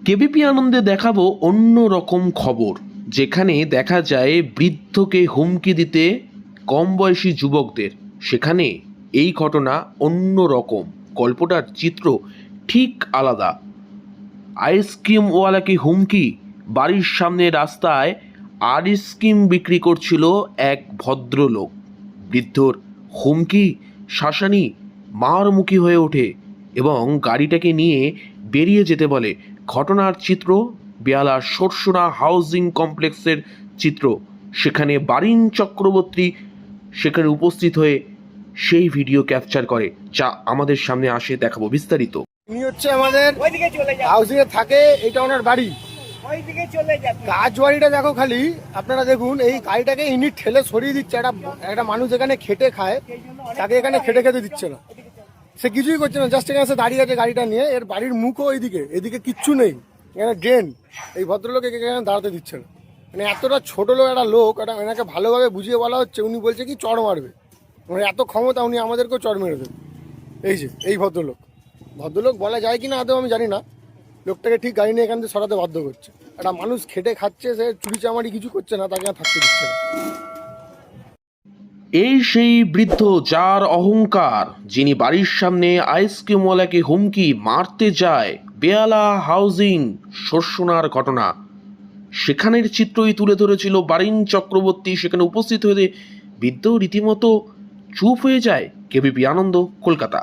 KBP আনন্দে দেখাবো অন্য রকম খবর, যেখানে দেখা যায় বৃদ্ধকে হুমকি দিতে কম বয়সী যুবকদের। সেখানে এই ঘটনা অন্য রকম, গল্পটার চিত্র ঠিক আলাদা। আইসক্রিমওয়ালাকে হুমকি, বাড়ির সামনে রাস্তায় আইসক্রিম বিক্রি করছিল এক ভদ্রলোক। বৃদ্ধর হুমকি, শাসানি মারমুখী হয়ে ওঠে এবং গাড়িটাকে নিয়ে বেরিয়ে যেতে বলে। ঘটনার চিত্র বেহালার সরসরা হাউজিং কমপ্লেক্সের চিত্র। সেখানে বারিন চক্রবর্তী সেখানে উপস্থিত হয়ে সেই ভিডিও ক্যাপচার করে, যা আমাদের সামনে আসে। দেখাবো বিস্তারিত। উনি হচ্ছে আমাদের হাউসিং এ থাকে, এটা ওনার বাড়ি। কাজ বাড়িটা দেখো খালি, আপনারা দেখুন এই গাড়িটাকে ইনি ঠেলে সরিয়ে দিচ্ছে। একটা মানুষ এখানে খেটে খায়, তাকে এখানে খেটে খেতে দিচ্ছে না, সে কিছুই করছে না, জাস্ট এখানে দাঁড়িয়ে আছে গাড়িটা নিয়ে। এর বাড়ির মুখও এইদিকে, এদিকে কিচ্ছু নেই, এখানে ড্রেন। এই ভদ্রলোক এখানে দাঁড়াতে দিচ্ছে না। মানে এতটা ছোট লোক একটা লোক, এনাকে ভালোভাবে বুঝিয়ে বলা হচ্ছে, উনি বলছে কি চড় মারবে। মানে এত ক্ষমতা, উনি আমাদেরকেও চড় মেরে দেবে। এই যে এই ভদ্রলোক বলা যায় কি না আদৌ আমি জানি না, লোকটাকে ঠিক গাড়ি নিয়ে এখান থেকে সরাতে বাধ্য করছে। একটা মানুষ খেটে খাচ্ছে, সে চুরি চামারি কিছু করছে না, তাকে আর থাকতে দিচ্ছে না। এই সেই বৃদ্ধ যার অহংকার, যিনি বাড়ির সামনে আইসক্রিমওয়ালাকে হুমকি মারতে যায়। বেহালা হাউজিং সরসনার ঘটনা, সেখানের চিত্রই তুলে ধরেছিল বারিন চক্রবর্তী। সেখানে উপস্থিত হয়ে বৃদ্ধ রীতিমতো চুপ হয়ে যায়। কেবিপি আনন্দ, কলকাতা।